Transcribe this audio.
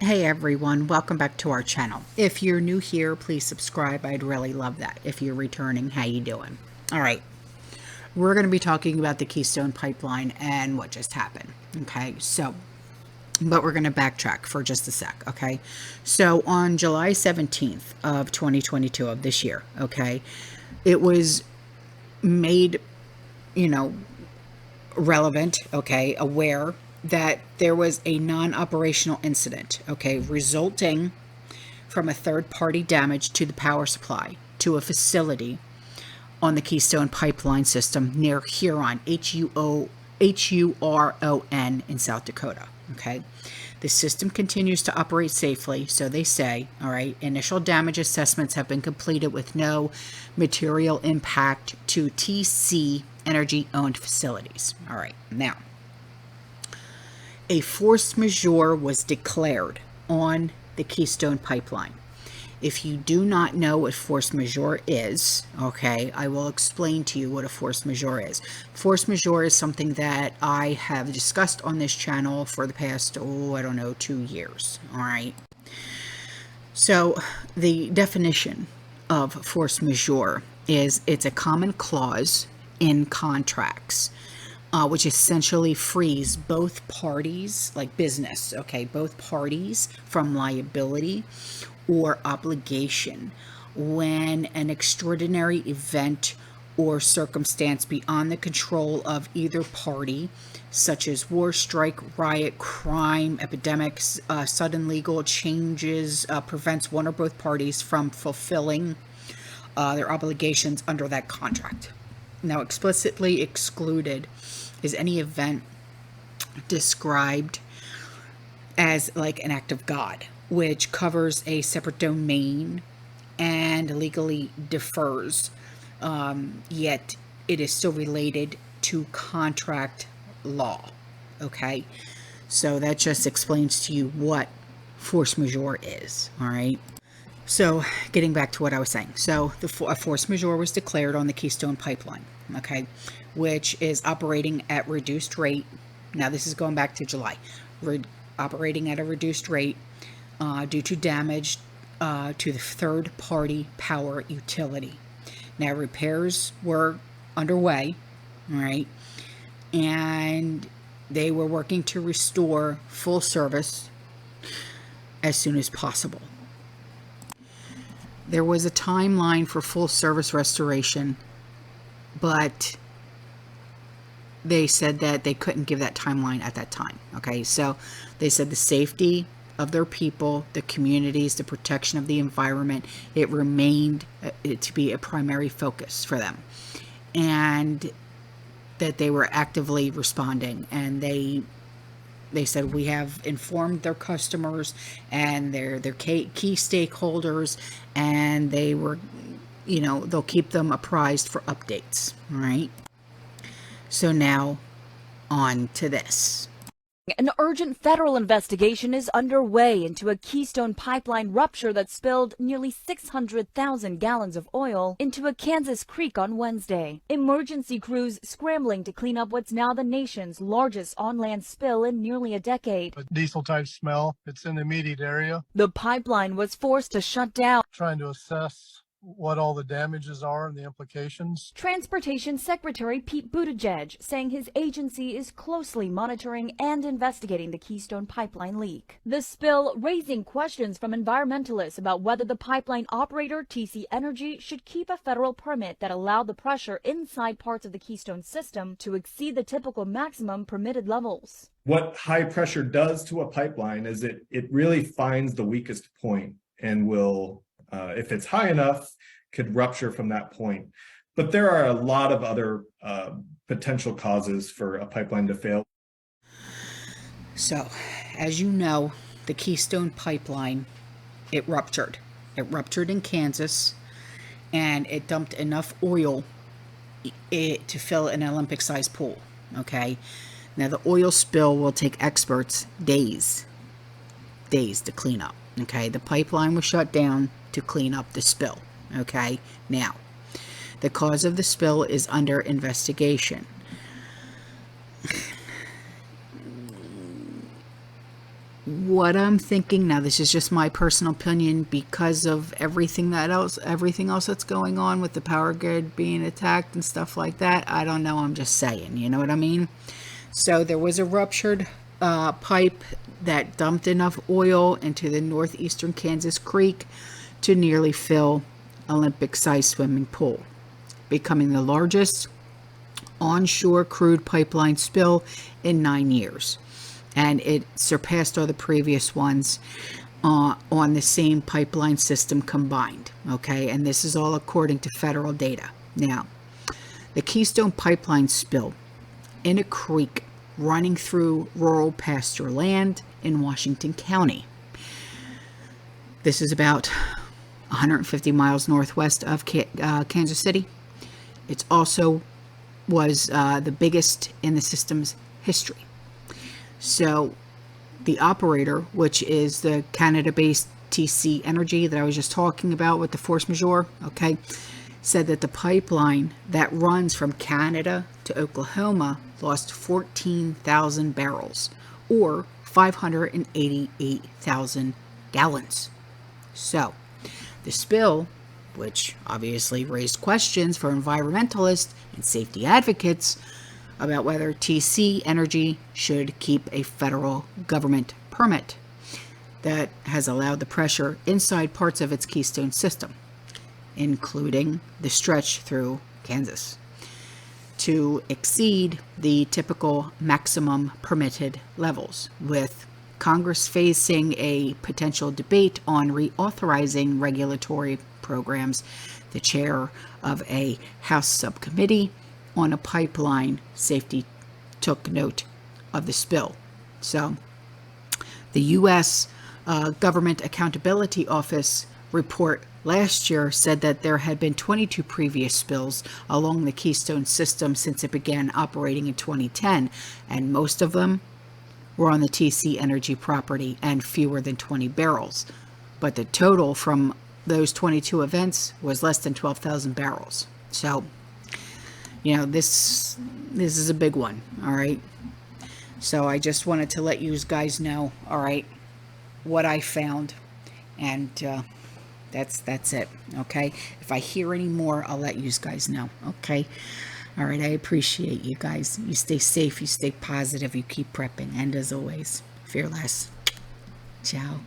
Hey everyone, welcome back to our channel. If you're new here, please subscribe. I'd really love that. If you're returning, how you doing? All right, we're going to be talking about the Keystone pipeline and what just happened. Okay, but we're going to backtrack for just a sec. Okay, so on July 17th of 2022 of this year, okay, it was made, relevant, okay, aware that there was a non-operational incident, okay, resulting from a third-party damage to the power supply to a facility on the Keystone pipeline system near Huron, Huron in South Dakota, okay? The system continues to operate safely, so they say, all right? Initial damage assessments have been completed with no material impact to TC Energy-owned facilities. All right, now, a force majeure was declared on the Keystone pipeline. If you do not know what force majeure is, okay, I will explain to you what a force majeure is. Force majeure is something that I have discussed on this channel for the past, 2 years, all right? So the definition of force majeure is it's a common clause in contracts, which essentially frees both parties, like business, okay, both parties from liability or obligation when an extraordinary event or circumstance beyond the control of either party, such as war, strike, riot, crime, epidemics, sudden legal changes, prevents one or both parties from fulfilling their obligations under that contract. Now, explicitly excluded is any event described as like an act of God, which covers a separate domain and legally differs, yet it is still related to contract law. Okay, so that just explains to you what force majeure is. All right. So getting back to what I was saying. So a force majeure was declared on the Keystone pipeline, okay, which is operating at reduced rate. Now this is going back to July. Operating at a reduced rate due to damage to the third-party power utility. Now repairs were underway, all right, and they were working to restore full service as soon as possible. There was a timeline for full service restoration, but they said that they couldn't give that timeline at that time. Okay, so they said the safety of their people, the communities, the protection of the environment, it remained to be a primary focus for them, and that they were actively responding, and they said we have informed their customers and their key stakeholders, and they were, they'll keep them apprised for updates. All right. So now on to this. An urgent federal investigation is underway into a Keystone pipeline rupture that spilled nearly 600,000 gallons of oil into a Kansas creek on Wednesday. Emergency crews scrambling to clean up what's now the nation's largest on-land spill in nearly a decade. A diesel-type smell. It's in the immediate area. The pipeline was forced to shut down. Trying to assess what all the damages are and the implications. Transportation Secretary Pete Buttigieg saying his agency is closely monitoring and investigating the Keystone pipeline leak. The spill raising questions from environmentalists about whether the pipeline operator, TC Energy, should keep a federal permit that allowed the pressure inside parts of the Keystone system to exceed the typical maximum permitted levels. What high pressure does to a pipeline is it really finds the weakest point and will, if it's high enough, could rupture from that point. But there are a lot of other potential causes for a pipeline to fail. So, as you know, the Keystone pipeline, it ruptured. It ruptured in Kansas, and it dumped enough oil to fill an Olympic-sized pool, okay? Now, the oil spill will take experts days to clean up, okay? The pipeline was shut down to clean up the spill, okay? Now, the cause of the spill is under investigation. what I'm thinking now, this is just my personal opinion, because of everything else that's going on with the power grid being attacked and stuff like that. I don't know. I'm just saying, you know what I mean? So there was a ruptured pipe that dumped enough oil into the northeastern Kansas Creek to nearly fill Olympic-sized swimming pool, becoming the largest onshore crude pipeline spill in 9 years. And it surpassed all the previous ones on the same pipeline system combined. Okay, and this is all according to federal data. Now, the Keystone pipeline spill in a creek running through rural pasture land in Washington County. This is about 150 miles northwest of Kansas City. It also was the biggest in the system's history. So the operator, which is the Canada-based TC Energy that I was just talking about with the force majeure, okay, said that the pipeline that runs from Canada to Oklahoma lost 14,000 barrels, or 588,000 gallons. So the spill, which obviously raised questions for environmentalists and safety advocates about whether TC Energy should keep a federal government permit that has allowed the pressure inside parts of its Keystone system, including the stretch through Kansas, to exceed the typical maximum permitted levels, with Congress facing a potential debate on reauthorizing regulatory programs. The chair of a House subcommittee on a pipeline safety took note of the spill. So the U.S. Government Accountability Office report last year said that there had been 22 previous spills along the Keystone system since it began operating in 2010, and most of them were on the TC Energy property and fewer than 20 barrels. But the total from those 22 events was less than 12,000 barrels. So, you know, this is a big one, all right? So I just wanted to let you guys know, all right, what I found, and that's it, okay? If I hear any more, I'll let you guys know, okay? All right, I appreciate you guys. You stay safe, you stay positive, you keep prepping, and as always, fearless. Ciao.